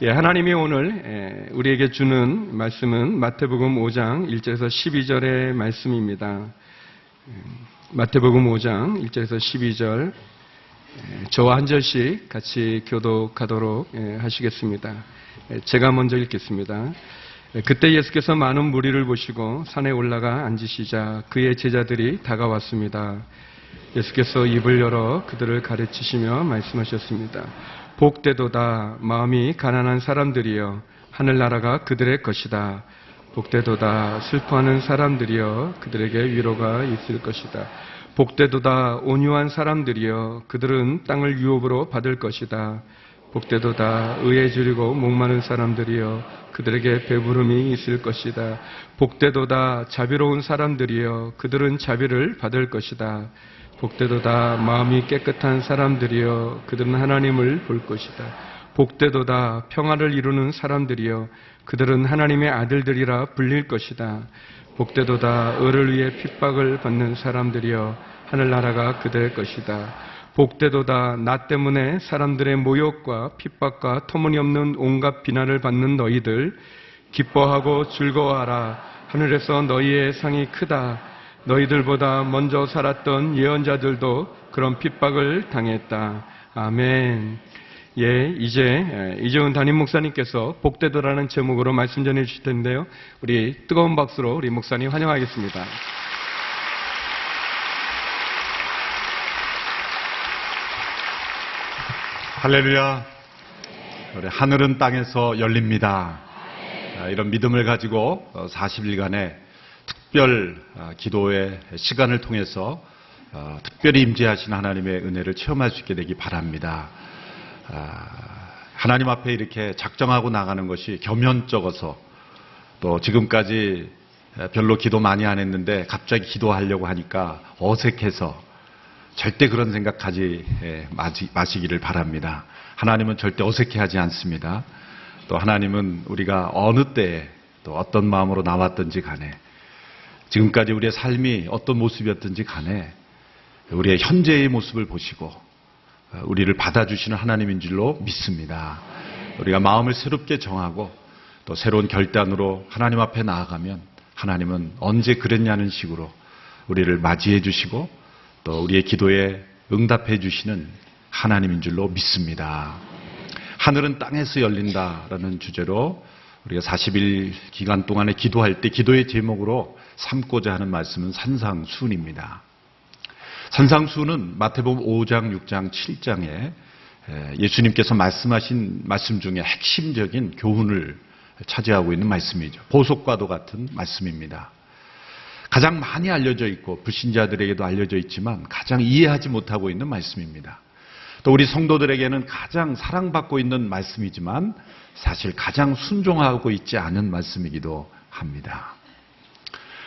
하나님이 오늘 우리에게 주는 말씀은 마태복음 5장 1절에서 12절의 말씀입니다. 마태복음 5장 1절에서 12절 저와 한 절씩 같이 교독하도록 하시겠습니다. 제가 먼저 읽겠습니다. 그때 예수께서 많은 무리를 보시고 산에 올라가 앉으시자 그의 제자들이 다가왔습니다. 예수께서 입을 열어 그들을 가르치시며 말씀하셨습니다. 복되도다 마음이 가난한 사람들이여 하늘나라가 그들의 것이다. 복되도다 슬퍼하는 사람들이여 그들에게 위로가 있을 것이다. 복되도다 온유한 사람들이여 그들은 땅을 유업으로 받을 것이다. 복되도다 의에 줄이고 목마른 사람들이여 그들에게 배부름이 있을 것이다. 복되도다 자비로운 사람들이여 그들은 자비를 받을 것이다. 복되도다 마음이 깨끗한 사람들이여 그들은 하나님을 볼 것이다. 복되도다 평화를 이루는 사람들이여 그들은 하나님의 아들들이라 불릴 것이다. 복되도다 의를 위해 핍박을 받는 사람들이여 하늘나라가 그들의 것이다. 복되도다 나 때문에 사람들의 모욕과 핍박과 터무니없는 온갖 비난을 받는 너희들 기뻐하고 즐거워하라. 하늘에서 너희의 상이 크다. 너희들보다 먼저 살았던 예언자들도 그런 핍박을 당했다. 아멘. 이제 이재훈 담임 목사님께서 복되도라는 제목으로 말씀 전해 주실 텐데요. 우리 뜨거운 박수로 우리 목사님 환영하겠습니다. 할렐루야. 우리 하늘은 땅에서 열립니다. 이런 믿음을 가지고 40일간의 특별 기도의 시간을 통해서 특별히 임재하신 하나님의 은혜를 체험할 수 있게 되기 바랍니다. 하나님 앞에 이렇게 작정하고 나가는 것이 겸연쩍어서 또 지금까지 별로 기도 많이 안 했는데 갑자기 기도하려고 하니까 어색해서 절대 그런 생각하지 마시기를 바랍니다. 하나님은 절대 어색해하지 않습니다. 또 하나님은 우리가 어느 때에 또 어떤 마음으로 나왔든지 간에 지금까지 우리의 삶이 어떤 모습이었든지 간에 우리의 현재의 모습을 보시고 우리를 받아주시는 하나님인 줄로 믿습니다. 우리가 마음을 새롭게 정하고 또 새로운 결단으로 하나님 앞에 나아가면 하나님은 언제 그랬냐는 식으로 우리를 맞이해 주시고 또 우리의 기도에 응답해 주시는 하나님인 줄로 믿습니다. 하늘은 땅에서 열린다라는 주제로 우리가 40일 기간 동안에 기도할 때 기도의 제목으로 삼고자 하는 말씀은 산상수훈입니다. 산상수훈은 마태복음 5장, 6장, 7장에 예수님께서 말씀하신 말씀 중에 핵심적인 교훈을 차지하고 있는 말씀이죠. 보석과도 같은 말씀입니다. 가장 많이 알려져 있고 불신자들에게도 알려져 있지만 가장 이해하지 못하고 있는 말씀입니다. 또 우리 성도들에게는 가장 사랑받고 있는 말씀이지만 사실 가장 순종하고 있지 않은 말씀이기도 합니다.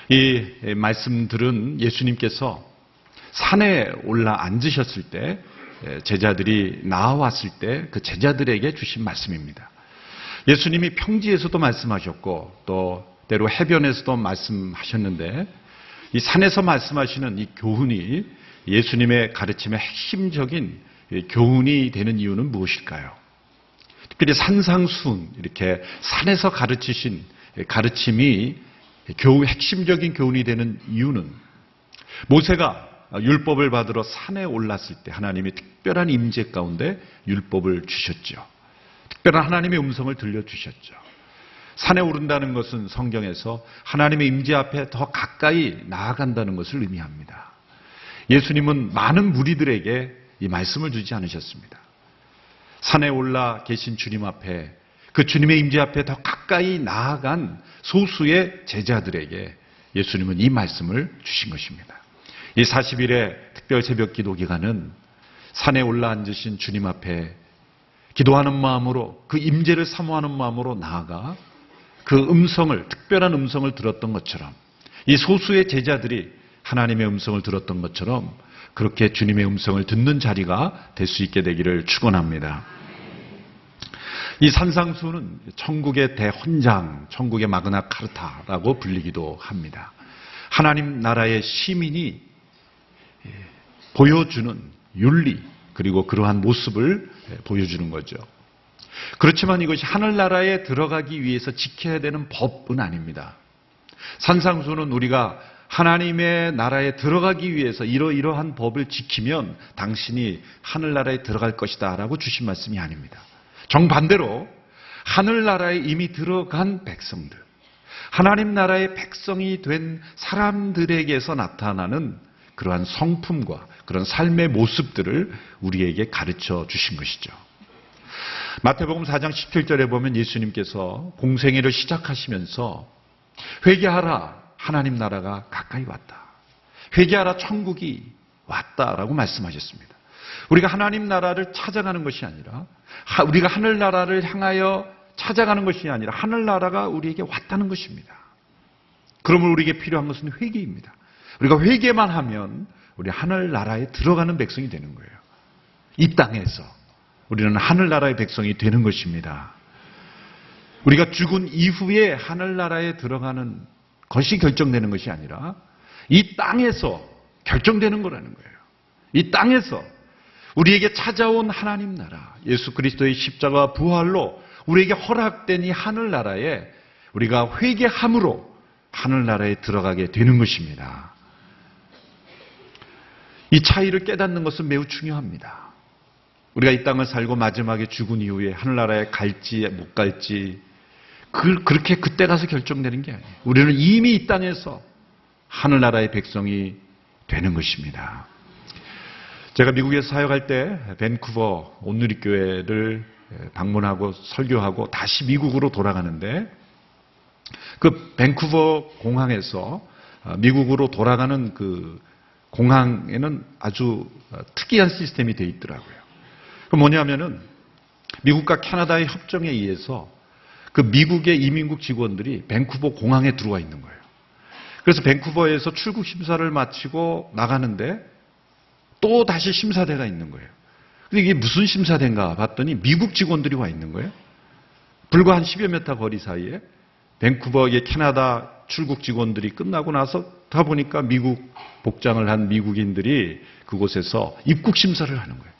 이 말씀들은 예수님께서 산에 올라 앉으셨을 때 제자들이 나와왔을 때 그 제자들에게 주신 말씀입니다. 예수님이 평지에서도 말씀하셨고 또 때로 해변에서도 말씀하셨는데 이 산에서 말씀하시는 이 교훈이 예수님의 가르침의 핵심적인 교훈이 되는 이유는 무엇일까요? 특별히 산상수훈 이렇게 산에서 가르치신 가르침이 핵심적인 교훈이 되는 이유는 모세가 율법을 받으러 산에 올랐을 때 하나님이 특별한 임재 가운데 율법을 주셨죠. 특별한 하나님의 음성을 들려주셨죠. 산에 오른다는 것은 성경에서 하나님의 임재 앞에 더 가까이 나아간다는 것을 의미합니다. 예수님은 많은 무리들에게 이 말씀을 주지 않으셨습니다. 산에 올라 계신 주님 앞에 그 주님의 임재 앞에 더 가까이 나아간 소수의 제자들에게 예수님은 이 말씀을 주신 것입니다. 이 40일의 특별 새벽 기도 기간은 산에 올라 앉으신 주님 앞에 기도하는 마음으로 그 임재를 사모하는 마음으로 나아가 그 음성을 특별한 음성을 들었던 것처럼 이 소수의 제자들이 하나님의 음성을 들었던 것처럼 그렇게 주님의 음성을 듣는 자리가 될 수 있게 되기를 축원합니다. 이 산상수훈은 천국의 대헌장, 천국의 마그나 카르타라고 불리기도 합니다. 하나님 나라의 시민이 보여주는 윤리 그리고 그러한 모습을 보여주는 거죠. 그렇지만 이것이 하늘나라에 들어가기 위해서 지켜야 되는 법은 아닙니다. 산상수는 우리가 하나님의 나라에 들어가기 위해서 이러이러한 법을 지키면 당신이 하늘나라에 들어갈 것이다 라고 주신 말씀이 아닙니다. 정반대로 하늘나라에 이미 들어간 백성들, 하나님 나라의 백성이 된 사람들에게서 나타나는 그러한 성품과 그런 삶의 모습들을 우리에게 가르쳐 주신 것이죠. 마태복음 4장 17절에 보면 예수님께서 공생애를 시작하시면서 회개하라, 하나님 나라가 가까이 왔다. 회개하라, 천국이 왔다라고 말씀하셨습니다. 우리가 하나님 나라를 찾아가는 것이 아니라, 우리가 하늘 나라를 향하여 찾아가는 것이 아니라 하늘 나라가 우리에게 왔다는 것입니다. 그러면 우리에게 필요한 것은 회개입니다. 우리가 회개만 하면 우리 하늘 나라에 들어가는 백성이 되는 거예요. 이 땅에서 우리는 하늘 나라의 백성이 되는 것입니다. 우리가 죽은 이후에 하늘 나라에 들어가는 것이 결정되는 것이 아니라 이 땅에서 결정되는 거라는 거예요. 이 땅에서 우리에게 찾아온 하나님 나라, 예수 그리스도의 십자가 부활로 우리에게 허락된 이 하늘 나라에 우리가 회개함으로 하늘 나라에 들어가게 되는 것입니다. 이 차이를 깨닫는 것은 매우 중요합니다. 우리가 이 땅을 살고 마지막에 죽은 이후에 하늘나라에 갈지 못 갈지 그렇게 그때 가서 결정되는 게 아니에요. 우리는 이미 이 땅에서 하늘나라의 백성이 되는 것입니다. 제가 미국에서 사역할 때 밴쿠버 온누리교회를 방문하고 설교하고 다시 미국으로 돌아가는데 그 밴쿠버 공항에서 미국으로 돌아가는 그 공항에는 아주 특이한 시스템이 되어 있더라고요. 그 뭐냐면은 미국과 캐나다의 협정에 의해서 그 미국의 이민국 직원들이 밴쿠버 공항에 들어와 있는 거예요. 그래서 밴쿠버에서 출국 심사를 마치고 나가는데 또 다시 심사대가 있는 거예요. 근데 이게 무슨 심사대인가 봤더니 미국 직원들이 와 있는 거예요. 불과 한 10여 미터 거리 사이에 밴쿠버의 캐나다 출국 직원들이 끝나고 나서 다 보니까 미국 복장을 한 미국인들이 그곳에서 입국 심사를 하는 거예요.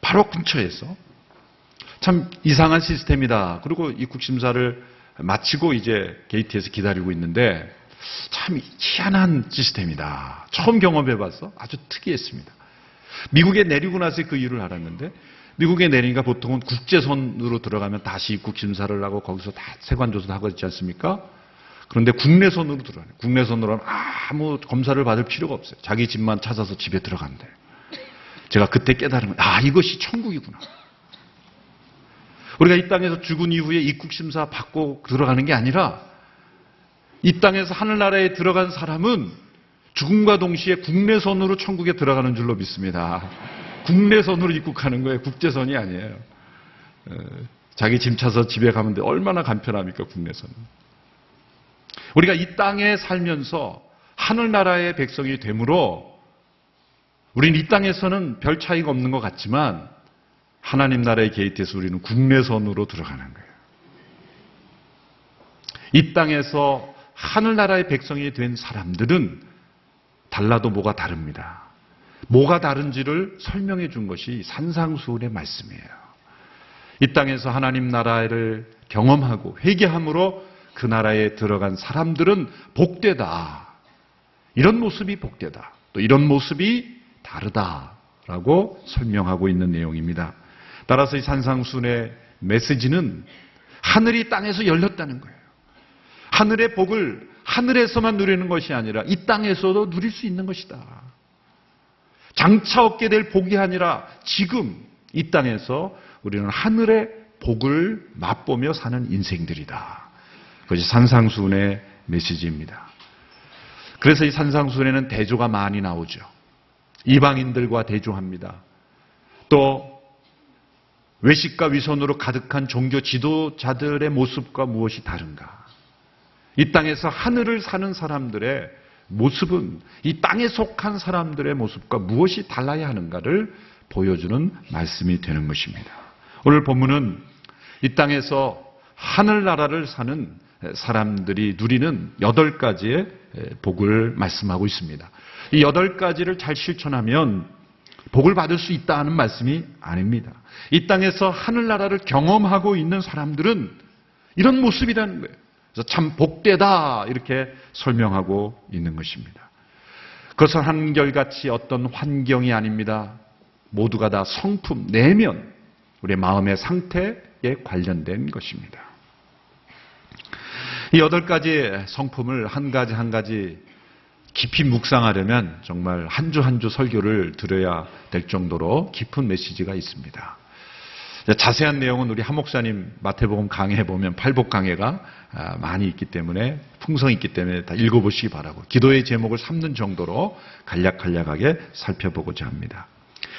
바로 근처에서. 참 이상한 시스템이다. 그리고 입국 심사를 마치고 이제 게이트에서 기다리고 있는데 참 희한한 시스템이다. 처음 경험해봐서 아주 특이했습니다. 미국에 내리고 나서 그 이유를 알았는데 미국에 내리니까 보통은 국제선으로 들어가면 다시 입국 심사를 하고 거기서 다 세관조사도 하고 있지 않습니까? 그런데 국내선으로 들어가요. 국내선으로는 아무 검사를 받을 필요가 없어요. 자기 집만 찾아서 집에 들어간대요. 제가 그때 깨달은 거예요. 이것이 천국이구나. 우리가 이 땅에서 죽은 이후에 입국심사 받고 들어가는 게 아니라 이 땅에서 하늘나라에 들어간 사람은 죽음과 동시에 국내선으로 천국에 들어가는 줄로 믿습니다. 국내선으로 입국하는 거예요. 국제선이 아니에요. 자기 짐 차서 집에 가면 돼. 얼마나 간편합니까, 국내선은. 우리가 이 땅에 살면서 하늘나라의 백성이 되므로 우리는 이 땅에서는 별 차이가 없는 것 같지만 하나님 나라의 게이트에서 우리는 국내선으로 들어가는 거예요. 이 땅에서 하늘나라의 백성이 된 사람들은 달라도 뭐가 다릅니다. 뭐가 다른지를 설명해 준 것이 산상수훈의 말씀이에요. 이 땅에서 하나님 나라를 경험하고 회개함으로 그 나라에 들어간 사람들은 복되다. 이런 모습이 복되다. 또 이런 모습이 다르다라고 설명하고 있는 내용입니다. 따라서 이 산상수훈의 메시지는 하늘이 땅에서 열렸다는 거예요. 하늘의 복을 하늘에서만 누리는 것이 아니라 이 땅에서도 누릴 수 있는 것이다. 장차 얻게 될 복이 아니라 지금 이 땅에서 우리는 하늘의 복을 맛보며 사는 인생들이다. 그것이 산상수훈의 메시지입니다. 그래서 이 산상수훈에는 대조가 많이 나오죠. 이방인들과 대조합니다. 또 외식과 위선으로 가득한 종교 지도자들의 모습과 무엇이 다른가? 이 땅에서 하늘을 사는 사람들의 모습은 이 땅에 속한 사람들의 모습과 무엇이 달라야 하는가를 보여주는 말씀이 되는 것입니다. 오늘 본문은 이 땅에서 하늘나라를 사는 사람들이 누리는 8가지의 복을 말씀하고 있습니다. 이 8가지를 잘 실천하면 복을 받을 수 있다는 말씀이 아닙니다. 이 땅에서 하늘나라를 경험하고 있는 사람들은 이런 모습이라는 거예요. 그래서 참 복되다 이렇게 설명하고 있는 것입니다. 그것은 한결같이 어떤 환경이 아닙니다. 모두가 다 성품, 내면, 우리의 마음의 상태에 관련된 것입니다. 이 8가지 성품을 한 가지 한 가지 깊이 묵상하려면 정말 한 주 한 주 설교를 들어야 될 정도로 깊은 메시지가 있습니다. 자세한 내용은 우리 한 목사님 마태복음 강해에 보면 팔복 강해가 많이 있기 때문에 풍성이 있기 때문에 다 읽어보시기 바라고 기도의 제목을 삼는 정도로 간략하게 살펴보고자 합니다.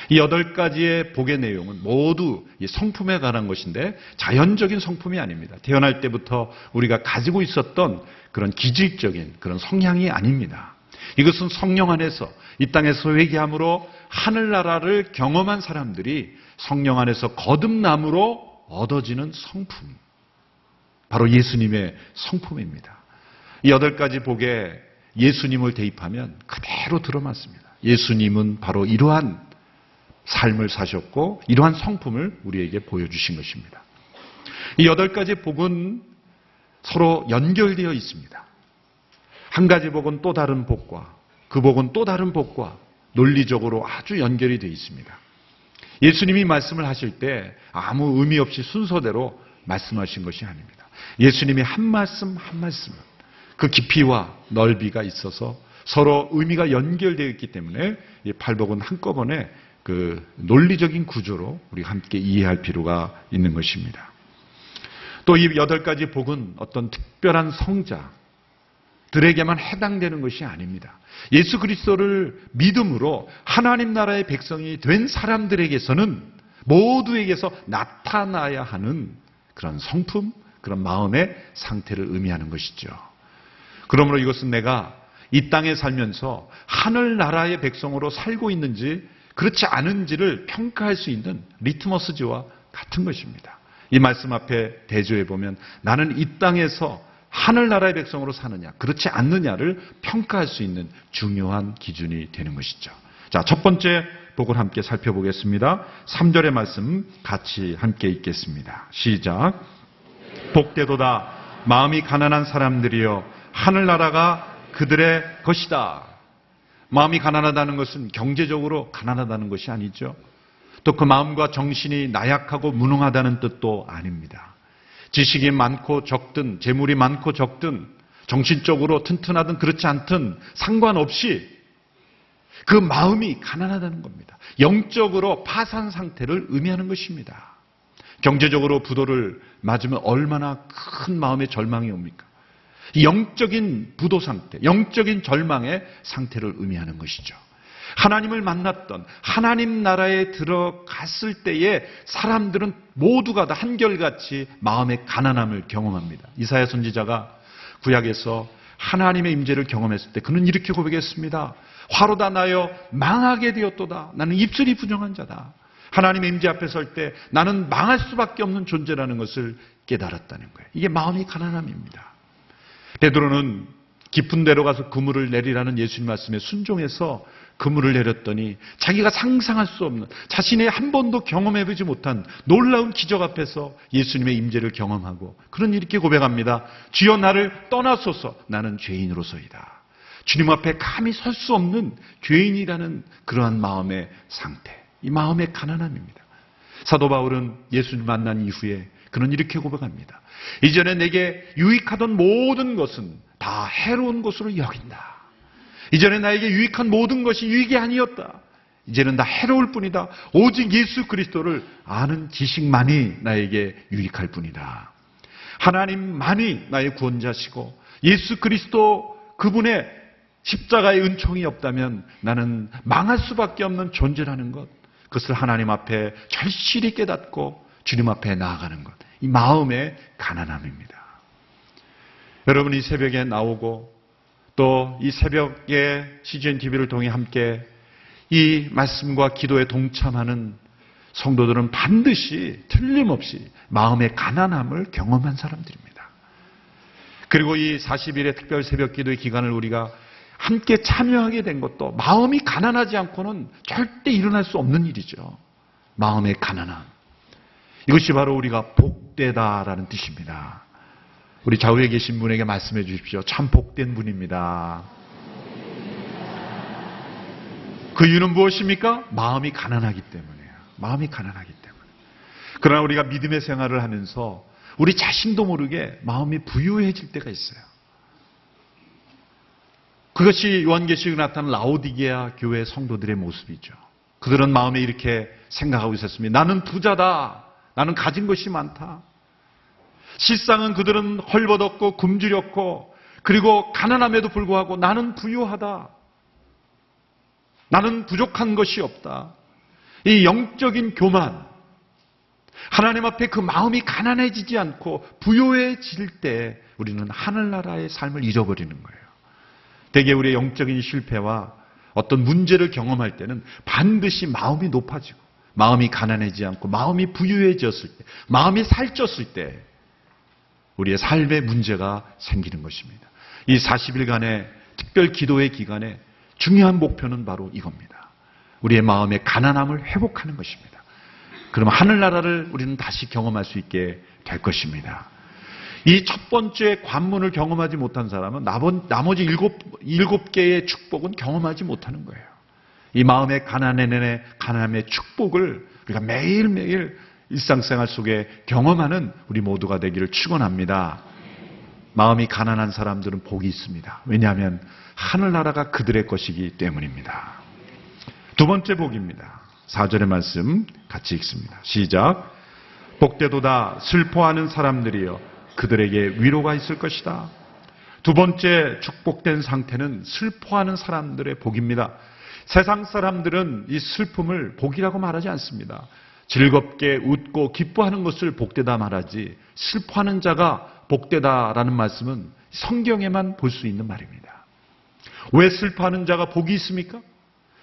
이 8가지의 복의 내용은 모두 이 성품에 관한 것인데 자연적인 성품이 아닙니다. 태어날 때부터 우리가 가지고 있었던 그런 기질적인 그런 성향이 아닙니다. 이것은 성령 안에서 이 땅에서 회개함으로 하늘나라를 경험한 사람들이 성령 안에서 거듭남으로 얻어지는 성품, 바로 예수님의 성품입니다. 이 8가지 복에 예수님을 대입하면 그대로 들어맞습니다. 예수님은 바로 이러한 삶을 사셨고 이러한 성품을 우리에게 보여주신 것입니다. 이 8가지 복은 서로 연결되어 있습니다. 한 가지 복은 또 다른 복과 그 복은 또 다른 복과 논리적으로 아주 연결이 되어 있습니다. 예수님이 말씀을 하실 때 아무 의미 없이 순서대로 말씀하신 것이 아닙니다. 예수님이 한 말씀 한 말씀은 그 깊이와 넓이가 있어서 서로 의미가 연결되어 있기 때문에 이 팔복은 한꺼번에 그 논리적인 구조로 우리가 함께 이해할 필요가 있는 것입니다. 또 이 8가지 복은 어떤 특별한 성자들에게만 해당되는 것이 아닙니다. 예수 그리스도를 믿음으로 하나님 나라의 백성이 된 사람들에게서는 모두에게서 나타나야 하는 그런 성품, 그런 마음의 상태를 의미하는 것이죠. 그러므로 이것은 내가 이 땅에 살면서 하늘나라의 백성으로 살고 있는지 그렇지 않은지를 평가할 수 있는 리트머스지와 같은 것입니다. 이 말씀 앞에 대조해 보면 나는 이 땅에서 하늘나라의 백성으로 사느냐 그렇지 않느냐를 평가할 수 있는 중요한 기준이 되는 것이죠. 자, 첫 번째 복을 함께 살펴보겠습니다. 3절의 말씀 같이 함께 읽겠습니다. 시작. 복되도다 마음이 가난한 사람들이여 하늘나라가 그들의 것이다. 마음이 가난하다는 것은 경제적으로 가난하다는 것이 아니죠. 또 그 마음과 정신이 나약하고 무능하다는 뜻도 아닙니다. 지식이 많고 적든 재물이 많고 적든 정신적으로 튼튼하든 그렇지 않든 상관없이 그 마음이 가난하다는 겁니다. 영적으로 파산 상태를 의미하는 것입니다. 경제적으로 부도를 맞으면 얼마나 큰 마음의 절망이 옵니까? 영적인 부도 상태, 영적인 절망의 상태를 의미하는 것이죠. 하나님을 만났던 하나님 나라에 들어갔을 때에 사람들은 모두가 다 한결같이 마음의 가난함을 경험합니다. 이사야 선지자가 구약에서 하나님의 임재를 경험했을 때 그는 이렇게 고백했습니다. 화로다 나여 망하게 되었도다. 나는 입술이 부정한 자다. 하나님의 임재 앞에 설 때 나는 망할 수밖에 없는 존재라는 것을 깨달았다는 거예요. 이게 마음이 가난함입니다. 베드로는 깊은 데로 가서 그물을 내리라는 예수님 말씀에 순종해서 그물을 내렸더니 자기가 상상할 수 없는 자신이 한 번도 경험해보지 못한 놀라운 기적 앞에서 예수님의 임재를 경험하고 그는 이렇게 고백합니다. 주여 나를 떠나소서 나는 죄인으로서이다. 주님 앞에 감히 설 수 없는 죄인이라는 그러한 마음의 상태, 이 마음의 가난함입니다. 사도 바울은 예수님 만난 이후에 그는 이렇게 고백합니다. 이전에 내게 유익하던 모든 것은 다 해로운 것으로 여긴다. 이전에 나에게 유익한 모든 것이 유익이 아니었다. 이제는 다 해로울 뿐이다. 오직 예수 그리스도를 아는 지식만이 나에게 유익할 뿐이다. 하나님만이 나의 구원자시고 예수 그리스도 그분의 십자가의 은총이 없다면 나는 망할 수밖에 없는 존재라는 것, 그것을 하나님 앞에 절실히 깨닫고 주님 앞에 나아가는 것, 이 마음의 가난함입니다. 여러분 이 새벽에 나오고 또 이 새벽에 CGN TV를 통해 함께 이 말씀과 기도에 동참하는 성도들은 반드시 틀림없이 마음의 가난함을 경험한 사람들입니다. 그리고 이 40일의 특별 새벽 기도의 기간을 우리가 함께 참여하게 된 것도 마음이 가난하지 않고는 절대 일어날 수 없는 일이죠. 마음의 가난함. 이것이 바로 우리가 복되다라는 뜻입니다. 우리 좌우에 계신 분에게 말씀해 주십시오. 참 복된 분입니다. 그 이유는 무엇입니까? 마음이 가난하기 때문이에요. 마음이 가난하기 때문에. 그러나 우리가 믿음의 생활을 하면서 우리 자신도 모르게 마음이 부유해질 때가 있어요. 그것이 요한계시록에 나타난 라오디게아 교회 성도들의 모습이죠. 그들은 마음에 이렇게 생각하고 있었습니다. 나는 부자다. 나는 가진 것이 많다. 실상은 그들은 헐벗었고 굶주렸고 그리고 가난함에도 불구하고 나는 부유하다. 나는 부족한 것이 없다. 이 영적인 교만, 하나님 앞에 그 마음이 가난해지지 않고 부유해질 때 우리는 하늘나라의 삶을 잃어버리는 거예요. 대개 우리의 영적인 실패와 어떤 문제를 경험할 때는 반드시 마음이 높아지고 마음이 가난해지지 않고 마음이 부유해졌을 때, 마음이 살쪘을 때 우리의 삶에 문제가 생기는 것입니다. 이 40일간의 특별 기도의 기간에 중요한 목표는 바로 이겁니다. 우리의 마음의 가난함을 회복하는 것입니다. 그러면 하늘나라를 우리는 다시 경험할 수 있게 될 것입니다. 이 첫 번째 관문을 경험하지 못한 사람은 나머지 일곱 개의 축복은 경험하지 못하는 거예요. 이 마음의 가난함의 축복을 우리가 매일매일 일상생활 속에 경험하는 우리 모두가 되기를 축원합니다. 마음이 가난한 사람들은 복이 있습니다. 왜냐하면 하늘나라가 그들의 것이기 때문입니다. 두 번째 복입니다. 4절의 말씀 같이 읽습니다. 시작. 복되도다 슬퍼하는 사람들이여 그들에게 위로가 있을 것이다. 두 번째 축복된 상태는 슬퍼하는 사람들의 복입니다. 세상 사람들은 이 슬픔을 복이라고 말하지 않습니다. 즐겁게 웃고 기뻐하는 것을 복되다 말하지 슬퍼하는 자가 복되다라는 말씀은 성경에만 볼 수 있는 말입니다. 왜 슬퍼하는 자가 복이 있습니까?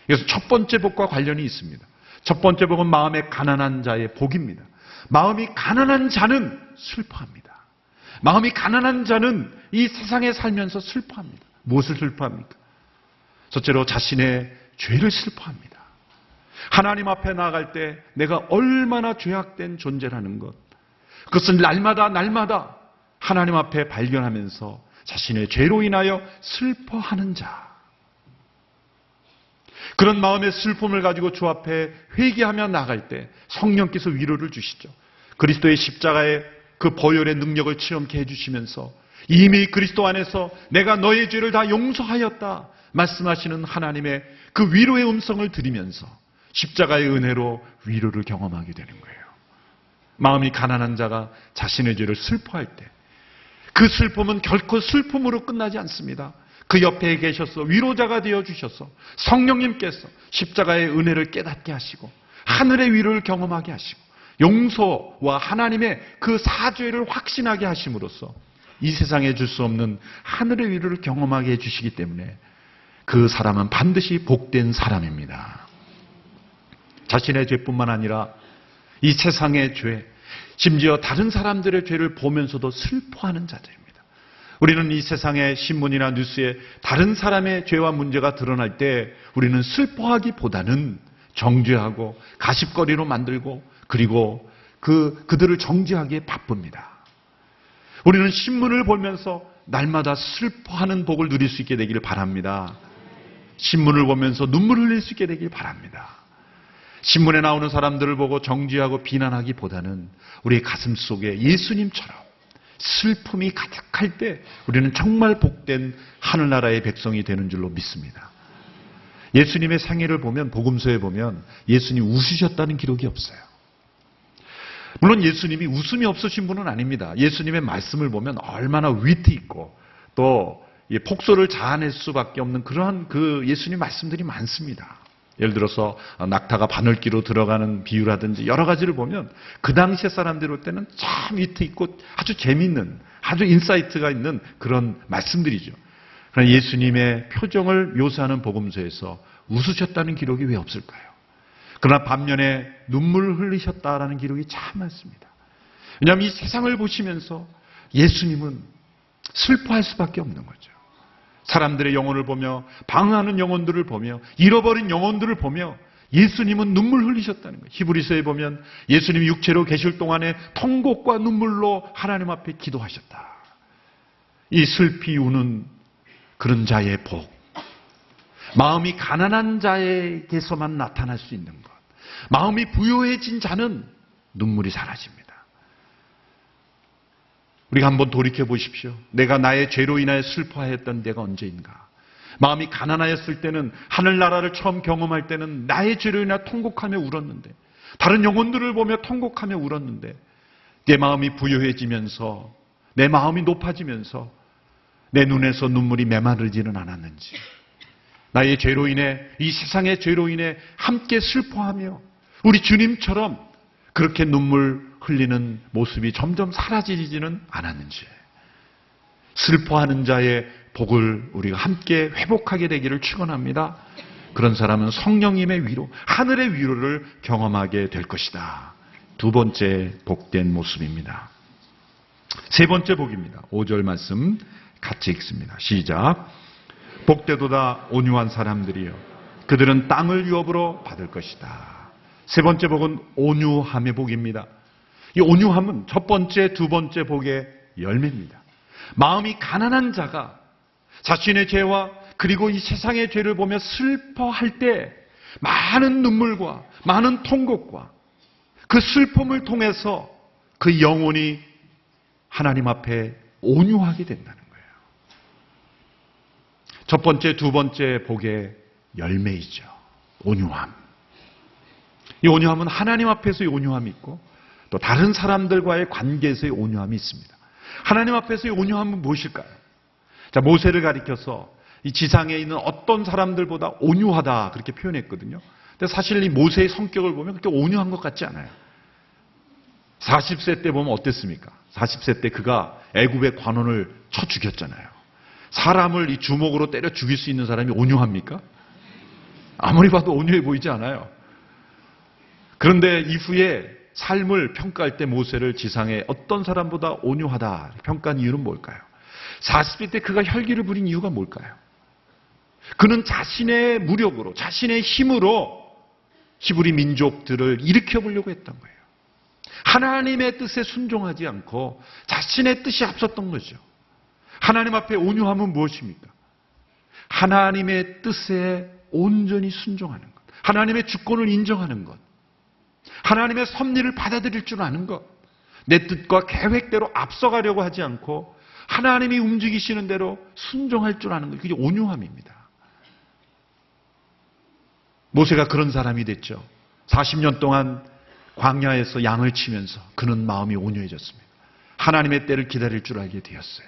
그래서 첫 번째 복과 관련이 있습니다. 첫 번째 복은 마음에 가난한 자의 복입니다. 마음이 가난한 자는 슬퍼합니다. 마음이 가난한 자는 이 세상에 살면서 슬퍼합니다. 무엇을 슬퍼합니까? 첫째로 자신의 죄를 슬퍼합니다. 하나님 앞에 나아갈 때 내가 얼마나 죄악된 존재라는 것, 그것은 날마다 하나님 앞에 발견하면서 자신의 죄로 인하여 슬퍼하는 자, 그런 마음의 슬픔을 가지고 주 앞에 회개하며 나갈 때 성령께서 위로를 주시죠. 그리스도의 십자가의 그 보혈의 능력을 체험케 해주시면서 이미 그리스도 안에서 내가 너의 죄를 다 용서하였다 말씀하시는 하나님의 그 위로의 음성을 들으면서 십자가의 은혜로 위로를 경험하게 되는 거예요. 마음이 가난한 자가 자신의 죄를 슬퍼할 때 그 슬픔은 결코 슬픔으로 끝나지 않습니다. 그 옆에 계셔서 위로자가 되어주셔서 성령님께서 십자가의 은혜를 깨닫게 하시고 하늘의 위로를 경험하게 하시고 용서와 하나님의 그 사죄를 확신하게 하심으로써 이 세상에 줄 수 없는 하늘의 위로를 경험하게 해주시기 때문에 그 사람은 반드시 복된 사람입니다. 자신의 죄뿐만 아니라 이 세상의 죄, 심지어 다른 사람들의 죄를 보면서도 슬퍼하는 자들입니다. 우리는 이 세상의 신문이나 뉴스에 다른 사람의 죄와 문제가 드러날 때 우리는 슬퍼하기보다는 정죄하고 가십거리로 만들고 그리고 그들을 정죄하기에 바쁩니다. 우리는 신문을 보면서 날마다 슬퍼하는 복을 누릴 수 있게 되기를 바랍니다. 신문을 보면서 눈물을 흘릴 수 있게 되기를 바랍니다. 신문에 나오는 사람들을 보고 정죄하고 비난하기보다는 우리의 가슴 속에 예수님처럼 슬픔이 가득할 때 우리는 정말 복된 하늘나라의 백성이 되는 줄로 믿습니다. 예수님의 생애를 보면 복음서에 보면 예수님이 웃으셨다는 기록이 없어요. 물론 예수님이 웃음이 없으신 분은 아닙니다. 예수님의 말씀을 보면 얼마나 위트 있고 또 폭소를 자아낼 수밖에 없는 그러한 그 예수님 말씀들이 많습니다. 예를 들어서 낙타가 바늘기로 들어가는 비유라든지 여러 가지를 보면 그 당시의 사람들 올 때는 참 위트 있고 아주 재미있는 아주 인사이트가 있는 그런 말씀들이죠. 그러나 예수님의 표정을 묘사하는 복음서에서 웃으셨다는 기록이 왜 없을까요? 그러나 반면에 눈물을 흘리셨다라는 기록이 참 많습니다. 왜냐하면 이 세상을 보시면서 예수님은 슬퍼할 수밖에 없는 거죠. 사람들의 영혼을 보며 방황하는 영혼들을 보며 잃어버린 영혼들을 보며 예수님은 눈물 흘리셨다는 거예요. 히브리서에 보면 예수님이 육체로 계실 동안에 통곡과 눈물로 하나님 앞에 기도하셨다. 이 슬피 우는 그런 자의 복, 마음이 가난한 자에게서만 나타날 수 있는 것, 마음이 부요해진 자는 눈물이 사라집니다. 우리가 한번 돌이켜 보십시오. 내가 나의 죄로 인하여 슬퍼하였던 때가 언제인가? 마음이 가난하였을 때는, 하늘나라를 처음 경험할 때는 나의 죄로 인하여 통곡하며 울었는데, 다른 영혼들을 보며 통곡하며 울었는데, 내 마음이 부요해지면서, 내 마음이 높아지면서 내 눈에서 눈물이 메마르지는 않았는지, 나의 죄로 인해, 이 세상의 죄로 인해 함께 슬퍼하며 우리 주님처럼 그렇게 눈물 흘리는 모습이 점점 사라지지는 않았는지, 슬퍼하는 자의 복을 우리가 함께 회복하게 되기를 축원합니다. 그런 사람은 성령님의 위로, 하늘의 위로를 경험하게 될 것이다. 두 번째 복된 모습입니다. 세 번째 복입니다. 5절 말씀 같이 읽습니다. 시작. 복되도다 온유한 사람들이여, 그들은 땅을 유업으로 받을 것이다. 세 번째 복은 온유함의 복입니다. 이 온유함은 첫 번째, 두 번째 복의 열매입니다. 마음이 가난한 자가 자신의 죄와 그리고 이 세상의 죄를 보며 슬퍼할 때 많은 눈물과 많은 통곡과 그 슬픔을 통해서 그 영혼이 하나님 앞에 온유하게 된다는 거예요. 첫 번째, 두 번째 복의 열매이죠. 온유함. 이 온유함은 하나님 앞에서의 온유함이 있고 또 다른 사람들과의 관계에서의 온유함이 있습니다. 하나님 앞에서의 온유함은 무엇일까요? 자, 모세를 가리켜서 이 지상에 있는 어떤 사람들보다 온유하다 그렇게 표현했거든요. 근데 사실 이 모세의 성격을 보면 그렇게 온유한 것 같지 않아요. 40세 때 보면 어땠습니까? 40세 때 그가 애굽의 관원을 쳐 죽였잖아요. 사람을 이 주먹으로 때려 죽일 수 있는 사람이 온유합니까? 아무리 봐도 온유해 보이지 않아요. 그런데 이후에 삶을 평가할 때 모세를 지상에 어떤 사람보다 온유하다 평가한 이유는 뭘까요? 40세 때 그가 혈기를 부린 이유가 뭘까요? 그는 자신의 무력으로, 자신의 힘으로 히브리 민족들을 일으켜보려고 했던 거예요. 하나님의 뜻에 순종하지 않고 자신의 뜻이 앞섰던 거죠. 하나님 앞에 온유함은 무엇입니까? 하나님의 뜻에 온전히 순종하는 것, 하나님의 주권을 인정하는 것, 하나님의 섭리를 받아들일 줄 아는 것, 내 뜻과 계획대로 앞서가려고 하지 않고 하나님이 움직이시는 대로 순종할 줄 아는 것, 그게 온유함입니다. 모세가 그런 사람이 됐죠. 40년 동안 광야에서 양을 치면서 그는 마음이 온유해졌습니다. 하나님의 때를 기다릴 줄 알게 되었어요.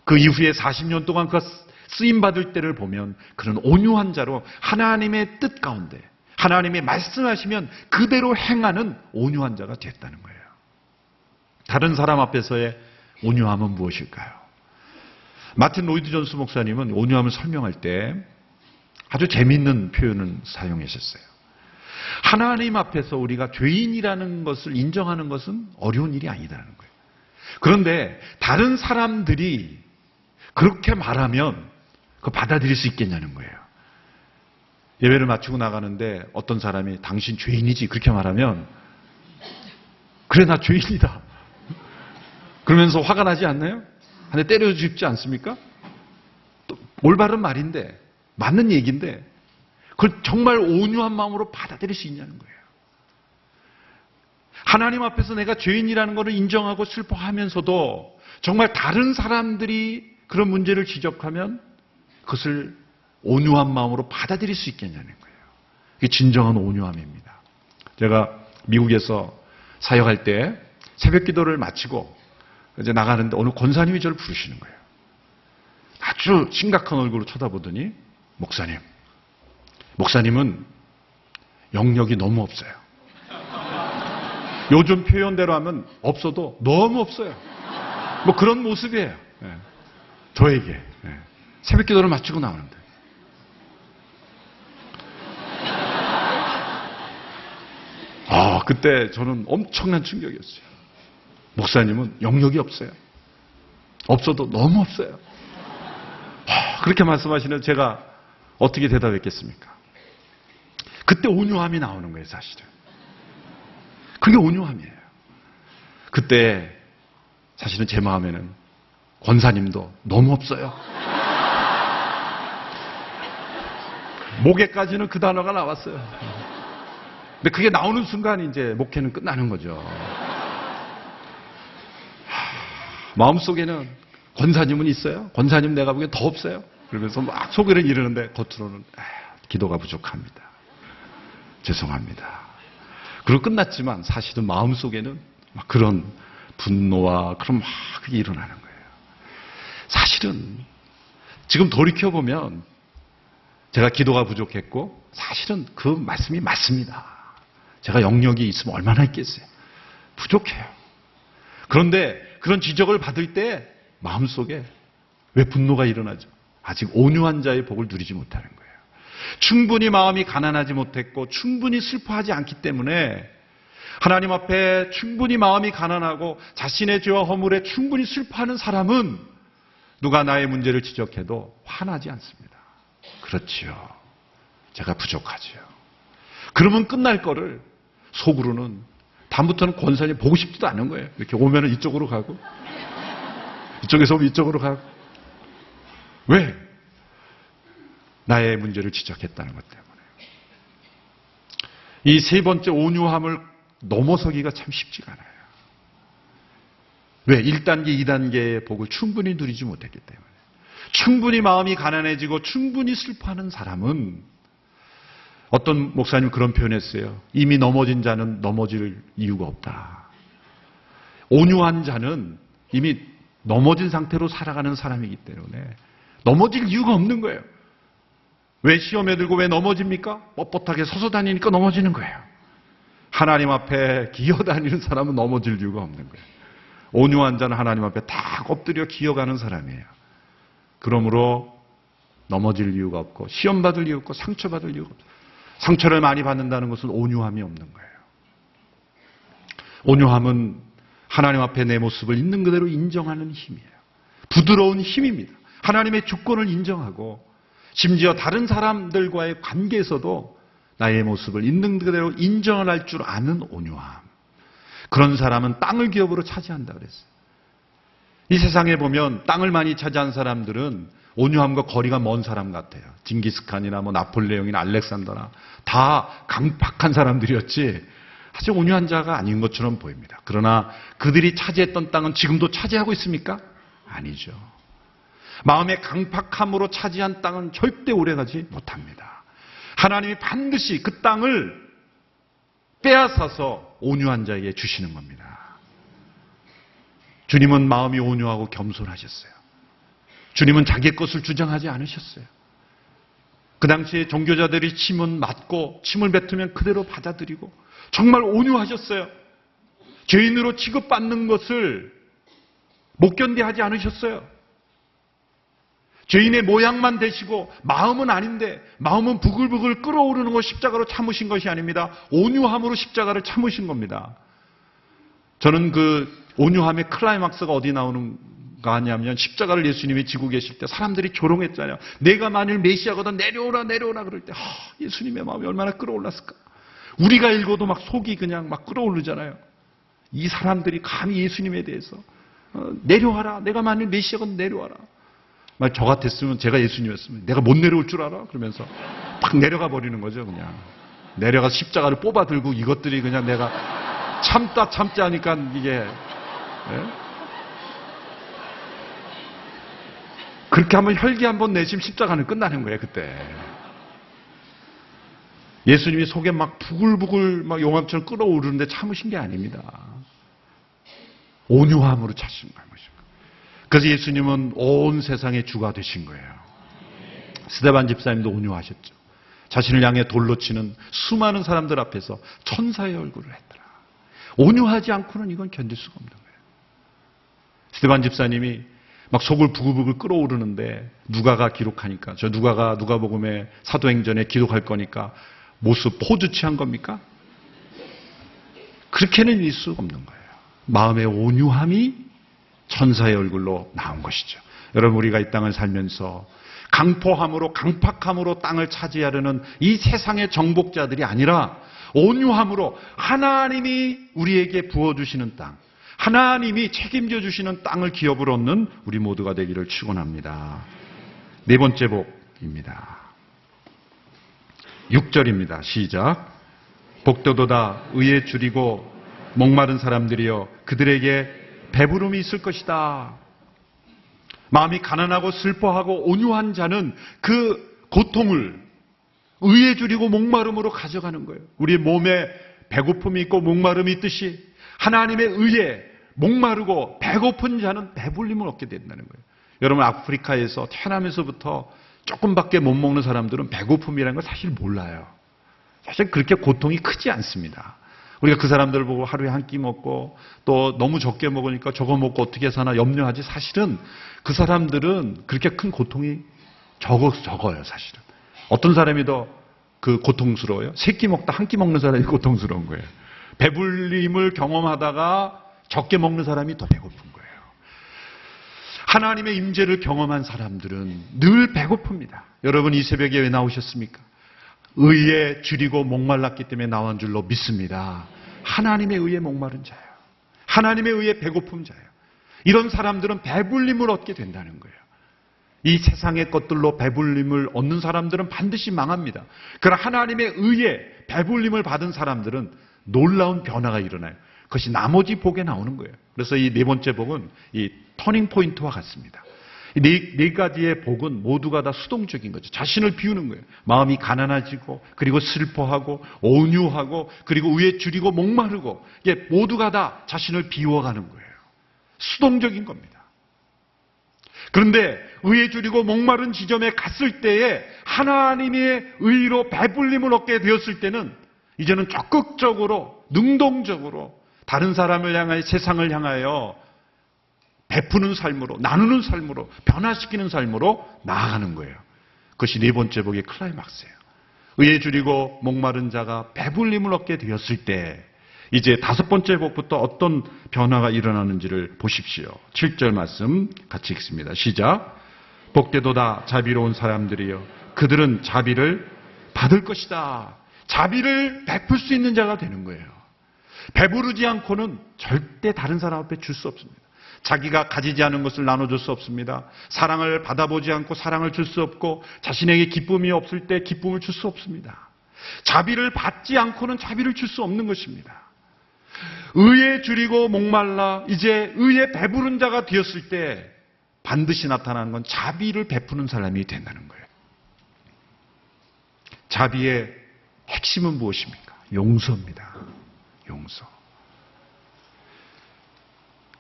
그 이후에 40년 동안 그가 쓰임받을 때를 보면 그는 온유한 자로 하나님의 뜻 가운데 하나님이 말씀하시면 그대로 행하는 온유한 자가 됐다는 거예요. 다른 사람 앞에서의 온유함은 무엇일까요? 마틴 로이드 존스 목사님은 온유함을 설명할 때 아주 재미있는 표현을 사용하셨어요. 하나님 앞에서 우리가 죄인이라는 것을 인정하는 것은 어려운 일이 아니다라는 거예요. 그런데 다른 사람들이 그렇게 말하면 그거 받아들일 수 있겠냐는 거예요. 예배를 마치고 나가는데 어떤 사람이 당신 죄인이지 그렇게 말하면 그래 나 죄인이다 그러면서 화가 나지 않나요? 한 대 때려 죽지 않습니까? 또 올바른 말인데 맞는 얘기인데 그걸 정말 온유한 마음으로 받아들일 수 있냐는 거예요. 하나님 앞에서 내가 죄인이라는 것을 인정하고 슬퍼하면서도 정말 다른 사람들이 그런 문제를 지적하면 그것을 온유한 마음으로 받아들일 수 있겠냐는 거예요. 그게 진정한 온유함입니다. 제가 미국에서 사역할 때 새벽 기도를 마치고 이제 나가는데 어느 권사님이 저를 부르시는 거예요. 아주 심각한 얼굴로 쳐다보더니 목사님은 영역이 너무 없어요. 요즘 표현대로 하면 없어도 너무 없어요. 뭐 그런 모습이에요. 네. 저에게. 네. 새벽 기도를 마치고 나오는데. 그때 저는 엄청난 충격이었어요. 목사님은 영역이 없어요. 없어도 너무 없어요. 그렇게 말씀하시는 제가 어떻게 대답했겠습니까? 그때 온유함이 나오는 거예요, 사실은. 그게 온유함이에요. 그때 사실은 제 마음에는 권사님도 너무 없어요. 목에까지는 그 단어가 나왔어요. 근데 그게 나오는 순간 이제 목회는 끝나는 거죠. 마음속에는 권사님은 있어요. 권사님 내가 보기엔 더 없어요. 그러면서 막 속으로는 이러는데 겉으로는 기도가 부족합니다. 죄송합니다. 그리고 끝났지만 사실은 마음속에는 막 그런 분노와 그런 막 그게 일어나는 거예요. 사실은 지금 돌이켜보면 제가 기도가 부족했고 사실은 그 말씀이 맞습니다. 제가 영역이 있으면 얼마나 있겠어요. 부족해요. 그런데 그런 지적을 받을 때 마음속에 왜 분노가 일어나죠? 아직 온유한 자의 복을 누리지 못하는 거예요. 충분히 마음이 가난하지 못했고 충분히 슬퍼하지 않기 때문에 하나님 앞에 충분히 마음이 가난하고 자신의 죄와 허물에 충분히 슬퍼하는 사람은 누가 나의 문제를 지적해도 화나지 않습니다. 그렇지요. 제가 부족하지요. 그러면 끝날 거를 속으로는 다음부터는 권사님 보고 싶지도 않은 거예요. 이렇게 오면은 이쪽으로 가고 이쪽에서 오면 이쪽으로 가고. 왜? 나의 문제를 지적했다는 것 때문에. 이 세 번째 온유함을 넘어서기가 참 쉽지가 않아요. 왜? 1단계, 2단계의 복을 충분히 누리지 못했기 때문에. 충분히 마음이 가난해지고 충분히 슬퍼하는 사람은 어떤 목사님 그런 표현했어요. 이미 넘어진 자는 넘어질 이유가 없다. 온유한 자는 이미 넘어진 상태로 살아가는 사람이기 때문에 넘어질 이유가 없는 거예요. 왜 시험에 들고 왜 넘어집니까? 뻣뻣하게 서서 다니니까 넘어지는 거예요. 하나님 앞에 기어다니는 사람은 넘어질 이유가 없는 거예요. 온유한 자는 하나님 앞에 다 엎드려 기어가는 사람이에요. 그러므로 넘어질 이유가 없고 시험받을 이유 없고 상처받을 이유가 없어요. 상처를 많이 받는다는 것은 온유함이 없는 거예요. 온유함은 하나님 앞에 내 모습을 있는 그대로 인정하는 힘이에요. 부드러운 힘입니다. 하나님의 주권을 인정하고 심지어 다른 사람들과의 관계에서도 나의 모습을 있는 그대로 인정을 할 줄 아는 온유함. 그런 사람은 땅을 기업으로 차지한다 그랬어요. 이 세상에 보면 땅을 많이 차지한 사람들은 온유함과 거리가 먼 사람 같아요. 징기스칸이나 나폴레옹이나 알렉산더나 다 강팍한 사람들이었지 아주 온유한 자가 아닌 것처럼 보입니다. 그러나 그들이 차지했던 땅은 지금도 차지하고 있습니까? 아니죠. 마음의 강팍함으로 차지한 땅은 절대 오래가지 못합니다. 하나님이 반드시 그 땅을 빼앗아서 온유한 자에게 주시는 겁니다. 주님은 마음이 온유하고 겸손하셨어요. 주님은 자기 것을 주장하지 않으셨어요. 그 당시에 종교자들이 침은 맞고 침을 뱉으면 그대로 받아들이고 정말 온유하셨어요. 죄인으로 취급받는 것을 못 견디하지 않으셨어요. 죄인의 모양만 되시고 마음은 아닌데 마음은 부글부글 끓어오르는 거 십자가로 참으신 것이 아닙니다. 온유함으로 십자가를 참으신 겁니다. 저는 그 온유함의 클라이막스가 어디 나오는가 하냐면 십자가를 예수님이 지고 계실 때 사람들이 조롱했잖아요. 내가 만일 메시아거든 내려오라 내려오라 그럴 때 예수님의 마음이 얼마나 끓어올랐을까. 우리가 읽어도 막 속이 그냥 막 끓어오르잖아요. 이 사람들이 감히 예수님에 대해서 내려와라 내가 만일 메시아거든 내려와라. 만약 저 같았으면 제가 예수님이었으면 내가 못 내려올 줄 알아? 그러면서 팍 내려가 버리는 거죠. 그냥 내려가 십자가를 뽑아 들고 이것들이 그냥 내가 참다 참자 하니까 이게 그렇게 하면 혈기 한번 내시면 십자가는 끝나는 거예요. 그때 예수님이 속에 막 부글부글 막 용암처럼 끓어오르는데 참으신 게 아닙니다. 온유함으로 참으신 거예요. 그래서 예수님은 온 세상의 주가 되신 거예요. 스데반 집사님도 온유하셨죠. 자신을 향해 돌로 치는 수많은 사람들 앞에서 천사의 얼굴을 했더라. 온유하지 않고는 이건 견딜 수가 없는 거예요. 스데반 집사님이 막 속을 부글부글 끓어오르는데 누가가 기록하니까 저 누가가 누가복음의 사도행전에 기록할 거니까 모습 포즈 취한 겁니까? 그렇게는 있을 수가 없는 거예요. 마음의 온유함이 천사의 얼굴로 나온 것이죠. 여러분 우리가 이 땅을 살면서 강포함으로 강팍함으로 땅을 차지하려는 이 세상의 정복자들이 아니라 온유함으로 하나님이 우리에게 부어주시는 땅, 하나님이 책임져 주시는 땅을 기업으로 얻는 우리 모두가 되기를 축원합니다. 네 번째 복입니다. 6절입니다. 시작. 복되도다 의에 줄이고 목마른 사람들이여 그들에게 배부름이 있을 것이다. 마음이 가난하고 슬퍼하고 온유한 자는 그 고통을 의에 줄이고 목마름으로 가져가는 거예요. 우리 몸에 배고픔이 있고 목마름이 있듯이 하나님의 의에 목마르고 배고픈 자는 배불림을 얻게 된다는 거예요. 여러분, 아프리카에서 태어나면서부터 조금밖에 못 먹는 사람들은 배고픔이라는 걸 사실 몰라요. 사실 그렇게 고통이 크지 않습니다. 우리가 그 사람들을 보고 하루에 한 끼 먹고 또 너무 적게 먹으니까 저거 먹고 어떻게 사나 염려하지, 사실은 그 사람들은 그렇게 큰 고통이 적어요, 사실은. 어떤 사람이 더 그 고통스러워요? 세 끼 먹다 한 끼 먹는 사람이 고통스러운 거예요. 배불림을 경험하다가 적게 먹는 사람이 더 배고픈 거예요. 하나님의 임재를 경험한 사람들은 늘 배고픕니다. 여러분, 이 새벽에 왜 나오셨습니까? 의에 줄이고 목말랐기 때문에 나온 줄로 믿습니다. 하나님의 의에 목마른 자예요. 하나님의 의에 배고픈 자예요. 이런 사람들은 배불림을 얻게 된다는 거예요. 이 세상의 것들로 배불림을 얻는 사람들은 반드시 망합니다. 그러나 하나님의 의에 배불림을 받은 사람들은 놀라운 변화가 일어나요. 그것이 나머지 복에 나오는 거예요. 그래서 이 네 번째 복은 이 터닝 포인트와 같습니다. 이 네 가지의 복은 모두가 다 수동적인 거죠. 자신을 비우는 거예요. 마음이 가난해지고, 그리고 슬퍼하고, 온유하고, 그리고 의에 줄이고 목마르고, 이게 모두가 다 자신을 비워가는 거예요. 수동적인 겁니다. 그런데 의에 줄이고 목마른 지점에 갔을 때에 하나님의 의로 배불림을 얻게 되었을 때는 이제는 적극적으로, 능동적으로 다른 사람을 향하여, 세상을 향하여 베푸는 삶으로, 나누는 삶으로, 변화시키는 삶으로 나아가는 거예요. 그것이 네 번째 복의 클라이막스예요. 의에 줄이고 목마른 자가 배불림을 얻게 되었을 때 이제 다섯 번째 복부터 어떤 변화가 일어나는지를 보십시오. 7절 말씀 같이 읽습니다. 시작. 복되도다 자비로운 사람들이여 그들은 자비를 받을 것이다. 자비를 베풀 수 있는 자가 되는 거예요. 배부르지 않고는 절대 다른 사람 앞에 줄 수 없습니다. 자기가 가지지 않은 것을 나눠줄 수 없습니다. 사랑을 받아보지 않고 사랑을 줄 수 없고, 자신에게 기쁨이 없을 때 기쁨을 줄 수 없습니다. 자비를 받지 않고는 자비를 줄 수 없는 것입니다. 의에 줄이고 목말라 이제 의에 배부른 자가 되었을 때 반드시 나타나는 건 자비를 베푸는 사람이 된다는 거예요. 자비의 핵심은 무엇입니까? 용서입니다. 용서.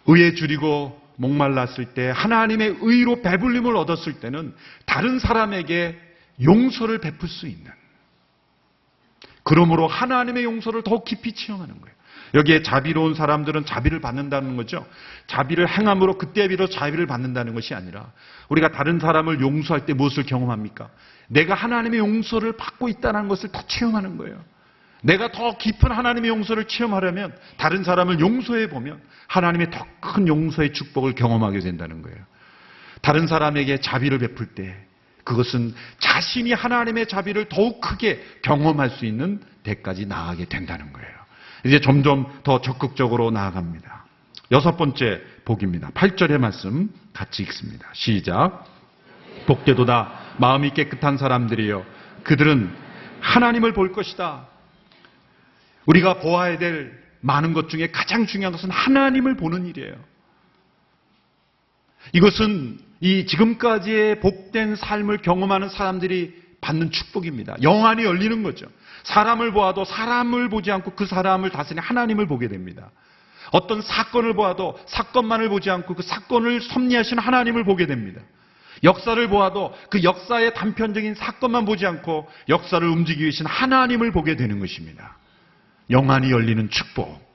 의에 줄이고 목말랐을 때, 하나님의 의로 배불림을 얻었을 때는 다른 사람에게 용서를 베풀 수 있는, 그러므로 하나님의 용서를 더욱 깊이 체험하는 거예요. 여기에 자비로운 사람들은 자비를 받는다는 거죠. 자비를 행함으로 그때 비로 자비를 받는다는 것이 아니라, 우리가 다른 사람을 용서할 때 무엇을 경험합니까? 내가 하나님의 용서를 받고 있다는 것을 더 체험하는 거예요. 내가 더 깊은 하나님의 용서를 체험하려면 다른 사람을 용서해 보면 하나님의 더 큰 용서의 축복을 경험하게 된다는 거예요. 다른 사람에게 자비를 베풀 때 그것은 자신이 하나님의 자비를 더욱 크게 경험할 수 있는 데까지 나아가게 된다는 거예요. 이제 점점 더 적극적으로 나아갑니다. 여섯 번째 복입니다. 8절의 말씀 같이 읽습니다. 시작. 복되도다 마음이 깨끗한 사람들이여 그들은 하나님을 볼 것이다. 우리가 보아야 될 많은 것 중에 가장 중요한 것은 하나님을 보는 일이에요. 이것은 이 지금까지의 복된 삶을 경험하는 사람들이 받는 축복입니다. 영안이 열리는 거죠. 사람을 보아도 사람을 보지 않고 그 사람을 다스리는 하나님을 보게 됩니다. 어떤 사건을 보아도 사건만을 보지 않고 그 사건을 섭리하시는 하나님을 보게 됩니다. 역사를 보아도 그 역사의 단편적인 사건만 보지 않고 역사를 움직이고 계신 하나님을 보게 되는 것입니다. 영안이 열리는 축복.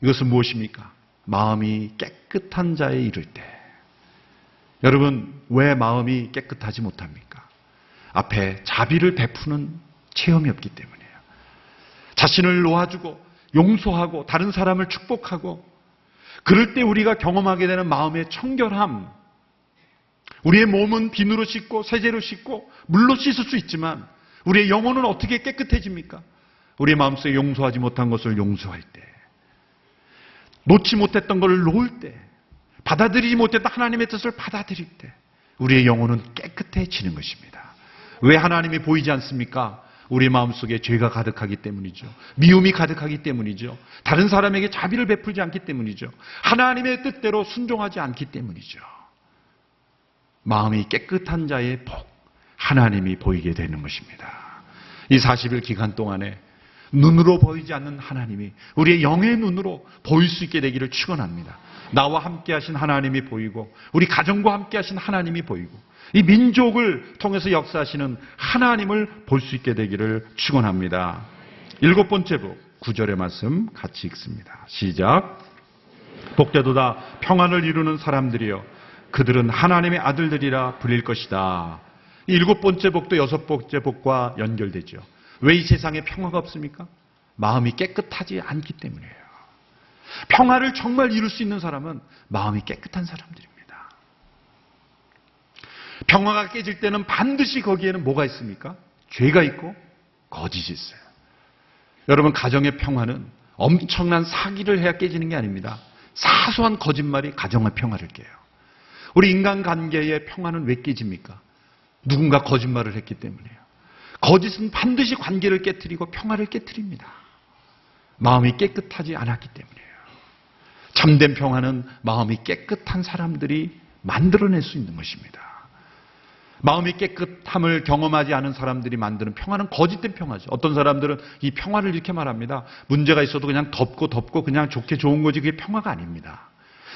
이것은 무엇입니까? 마음이 깨끗한 자에 이를 때. 여러분, 왜 마음이 깨끗하지 못합니까? 앞에 자비를 베푸는 체험이 없기 때문이에요. 자신을 놓아주고 용서하고 다른 사람을 축복하고, 그럴 때 우리가 경험하게 되는 마음의 청결함, 우리의 몸은 비누로 씻고 세제로 씻고 물로 씻을 수 있지만 우리의 영혼은 어떻게 깨끗해집니까? 우리의 마음속에 용서하지 못한 것을 용서할 때, 놓지 못했던 것을 놓을 때, 받아들이지 못했던 하나님의 뜻을 받아들일 때 우리의 영혼은 깨끗해지는 것입니다. 왜 하나님이 보이지 않습니까? 우리 마음속에 죄가 가득하기 때문이죠. 미움이 가득하기 때문이죠. 다른 사람에게 자비를 베풀지 않기 때문이죠. 하나님의 뜻대로 순종하지 않기 때문이죠. 마음이 깨끗한 자의 복, 하나님이 보이게 되는 것입니다. 이 40일 기간 동안에 눈으로 보이지 않는 하나님이 우리의 영의 눈으로 보일 수 있게 되기를 축원합니다. 나와 함께 하신 하나님이 보이고 우리 가정과 함께 하신 하나님이 보이고 이 민족을 통해서 역사하시는 하나님을 볼 수 있게 되기를 축원합니다. 7번째 복, 9절의 말씀 같이 읽습니다. 시작. 복되도다 평안을 이루는 사람들이여 그들은 하나님의 아들들이라 불릴 것이다. 이 7번째 복도 6번째 복과 연결되죠. 왜 이 세상에 평화가 없습니까? 마음이 깨끗하지 않기 때문이에요. 평화를 정말 이룰 수 있는 사람은 마음이 깨끗한 사람들입니다. 평화가 깨질 때는 반드시 거기에는 뭐가 있습니까? 죄가 있고 거짓이 있어요. 여러분, 가정의 평화는 엄청난 사기를 해야 깨지는 게 아닙니다. 사소한 거짓말이 가정의 평화를 깨요. 우리 인간관계의 평화는 왜 깨집니까? 누군가 거짓말을 했기 때문이에요. 거짓은 반드시 관계를 깨트리고 평화를 깨트립니다. 마음이 깨끗하지 않았기 때문이에요. 참된 평화는 마음이 깨끗한 사람들이 만들어낼 수 있는 것입니다. 마음이 깨끗함을 경험하지 않은 사람들이 만드는 평화는 거짓된 평화죠. 어떤 사람들은 이 평화를 이렇게 말합니다. 문제가 있어도 그냥 덮고 그냥 좋게 좋은 거지 그게 평화가 아닙니다.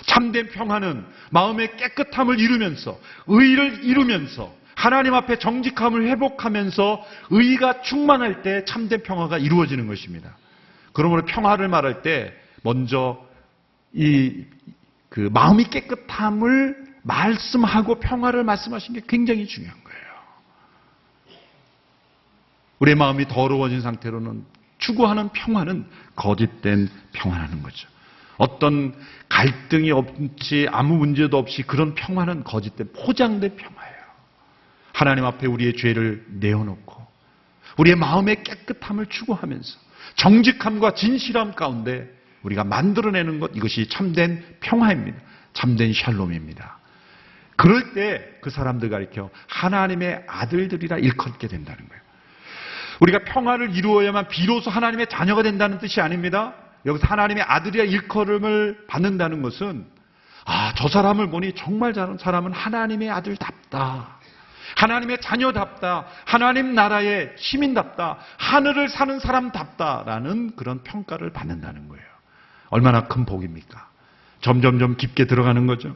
참된 평화는 마음의 깨끗함을 이루면서 의를 이루면서 하나님 앞에 정직함을 회복하면서 의가 충만할 때 참된 평화가 이루어지는 것입니다. 그러므로 평화를 말할 때 먼저 마음이 깨끗함을 말씀하고 평화를 말씀하신 게 굉장히 중요한 거예요. 우리의 마음이 더러워진 상태로는 추구하는 평화는 거짓된 평화라는 거죠. 어떤 갈등이 없이 아무 문제도 없이 그런 평화는 거짓된 포장된 평화예요. 하나님 앞에 우리의 죄를 내어놓고 우리의 마음의 깨끗함을 추구하면서 정직함과 진실함 가운데 우리가 만들어내는 것, 이것이 참된 평화입니다. 참된 샬롬입니다. 그럴 때 그 사람들 가리켜 하나님의 아들들이라 일컫게 된다는 거예요. 우리가 평화를 이루어야만 비로소 하나님의 자녀가 된다는 뜻이 아닙니다. 여기서 하나님의 아들이라 일컬음을 받는다는 것은 저 사람을 보니 정말 저런 사람은 하나님의 아들답다. 하나님의 자녀답다. 하나님 나라의 시민답다. 하늘을 사는 사람답다라는 그런 평가를 받는다는 거예요. 얼마나 큰 복입니까? 점점점 깊게 들어가는 거죠.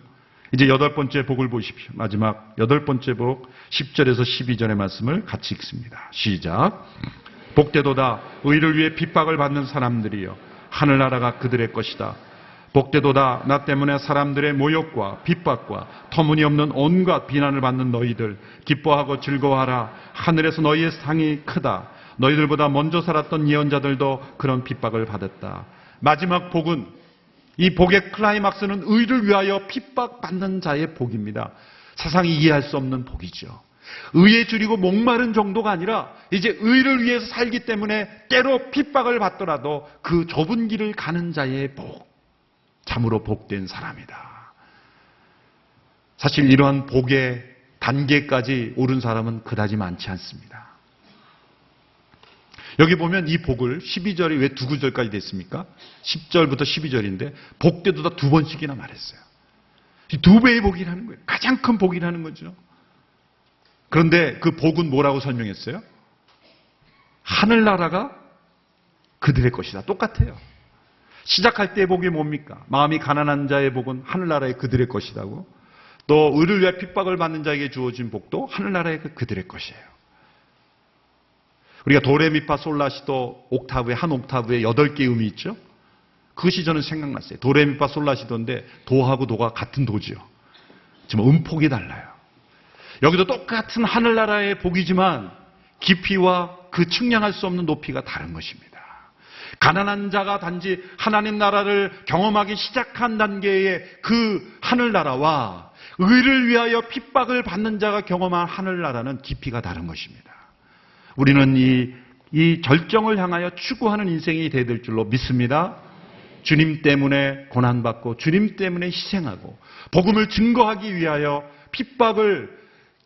이제 8번째 복을 보십시오. 마지막 8번째 복 10절에서 12절의 말씀을 같이 읽습니다. 시작. 복되도다 의를 위해 핍박을 받는 사람들이여 하늘나라가 그들의 것이다. 복되도다 나 때문에 사람들의 모욕과 핍박과 터무니없는 온갖 비난을 받는 너희들 기뻐하고 즐거워하라. 하늘에서 너희의 상이 크다. 너희들보다 먼저 살았던 예언자들도 그런 핍박을 받았다. 마지막 복은 이 복의 클라이막스는 의를 위하여 핍박받는 자의 복입니다. 세상이 이해할 수 없는 복이죠. 의에 줄이고 목마른 정도가 아니라 이제 의를 위해서 살기 때문에 때로 핍박을 받더라도 그 좁은 길을 가는 자의 복. 참으로 복된 사람이다. 사실 이러한 복의 단계까지 오른 사람은 그다지 많지 않습니다. 여기 보면 이 복을 12절이 왜 두 구절까지 됐습니까? 10절부터 12절인데 복되도다 2번씩이나 말했어요. 2배의 복이라는 거예요. 가장 큰 복이라는 거죠. 그런데 그 복은 뭐라고 설명했어요? 하늘나라가 그들의 것이다. 똑같아요. 시작할 때의 복이 뭡니까? 마음이 가난한 자의 복은 하늘나라의 그들의 것이라고. 또 의를 위해 핍박을 받는 자에게 주어진 복도 하늘나라의 그들의 것이에요. 우리가 도레미파 솔라시도 옥타브에 한 옥타브에 8개의 음이 있죠. 그것이 저는 생각났어요. 도레미파 솔라시도인데 도하고 도가 같은 도지요. 지금 음폭이 달라요. 여기도 똑같은 하늘나라의 복이지만 깊이와 그 측량할 수 없는 높이가 다른 것입니다. 가난한 자가 단지 하나님 나라를 경험하기 시작한 단계의 그 하늘나라와 의를 위하여 핍박을 받는 자가 경험한 하늘나라는 깊이가 다른 것입니다. 우리는 이 절정을 향하여 추구하는 인생이 되어야 될 줄로 믿습니다. 주님 때문에 고난받고 주님 때문에 희생하고 복음을 증거하기 위하여 핍박을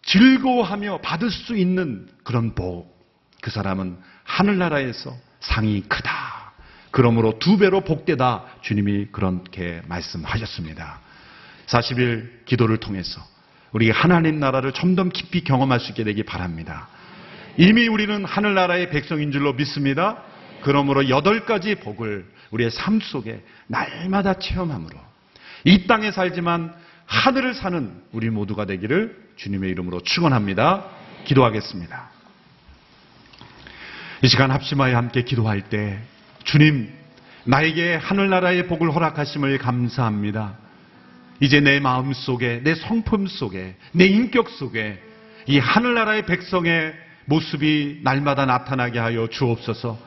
즐거워하며 받을 수 있는 그런 복, 그 사람은 하늘나라에서 상이 크다. 그러므로 2배로 복되다. 주님이 그렇게 말씀하셨습니다. 40일 기도를 통해서 우리 하나님 나라를 좀 더 깊이 경험할 수 있게 되기 바랍니다. 이미 우리는 하늘나라의 백성인 줄로 믿습니다. 그러므로 8가지 복을 우리의 삶 속에 날마다 체험함으로 이 땅에 살지만 하늘을 사는 우리 모두가 되기를 주님의 이름으로 축원합니다. 기도하겠습니다. 이 시간 합심하여 함께 기도할 때 주님, 나에게 하늘나라의 복을 허락하심을 감사합니다. 이제 내 마음 속에, 내 성품 속에, 내 인격 속에 이 하늘나라의 백성의 모습이 날마다 나타나게 하여 주옵소서.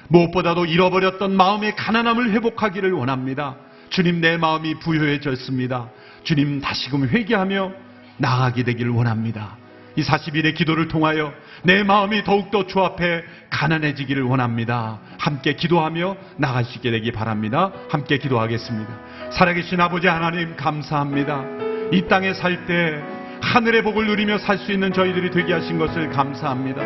무엇보다도 잃어버렸던 마음의 가난함을 회복하기를 원합니다. 주님, 내 마음이 부요해졌습니다. 주님, 다시금 회개하며 나아가게 되기를 원합니다. 이 40일의 기도를 통하여 내 마음이 더욱더 주 앞에 가난해지기를 원합니다. 함께 기도하며 나갈 수 있게 되기 바랍니다. 함께 기도하겠습니다. 살아계신 아버지 하나님, 감사합니다. 이 땅에 살 때 하늘의 복을 누리며 살 수 있는 저희들이 되게 하신 것을 감사합니다.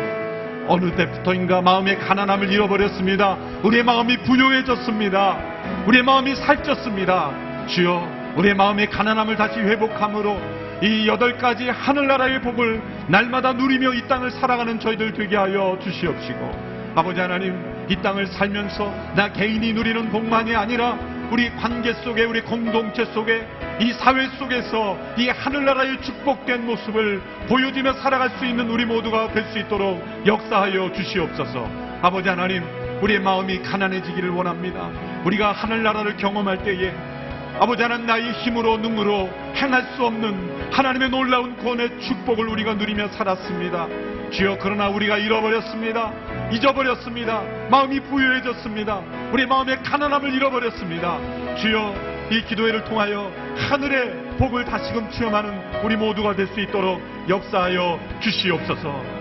어느 때부터인가 마음의 가난함을 잃어버렸습니다. 우리의 마음이 부요해졌습니다. 우리의 마음이 살쪘습니다. 주여, 우리의 마음의 가난함을 다시 회복함으로 이 8가지 하늘나라의 복을 날마다 누리며 이 땅을 살아가는 저희들 되게 하여 주시옵시고, 아버지 하나님, 이 땅을 살면서 나 개인이 누리는 복만이 아니라 우리 관계 속에, 우리 공동체 속에, 이 사회 속에서 이 하늘나라의 축복된 모습을 보여주며 살아갈 수 있는 우리 모두가 될 수 있도록 역사하여 주시옵소서. 아버지 하나님, 우리의 마음이 가난해지기를 원합니다. 우리가 하늘나라를 경험할 때에 아버지 하나님, 나의 힘으로 능으로 행할 수 없는 하나님의 놀라운 구원의 축복을 우리가 누리며 살았습니다. 주여, 그러나 우리가 잃어버렸습니다. 잊어버렸습니다. 마음이 부유해졌습니다. 우리 마음의 가난함을 잃어버렸습니다. 주여, 이 기도회를 통하여 하늘의 복을 다시금 체험하는 우리 모두가 될 수 있도록 역사하여 주시옵소서.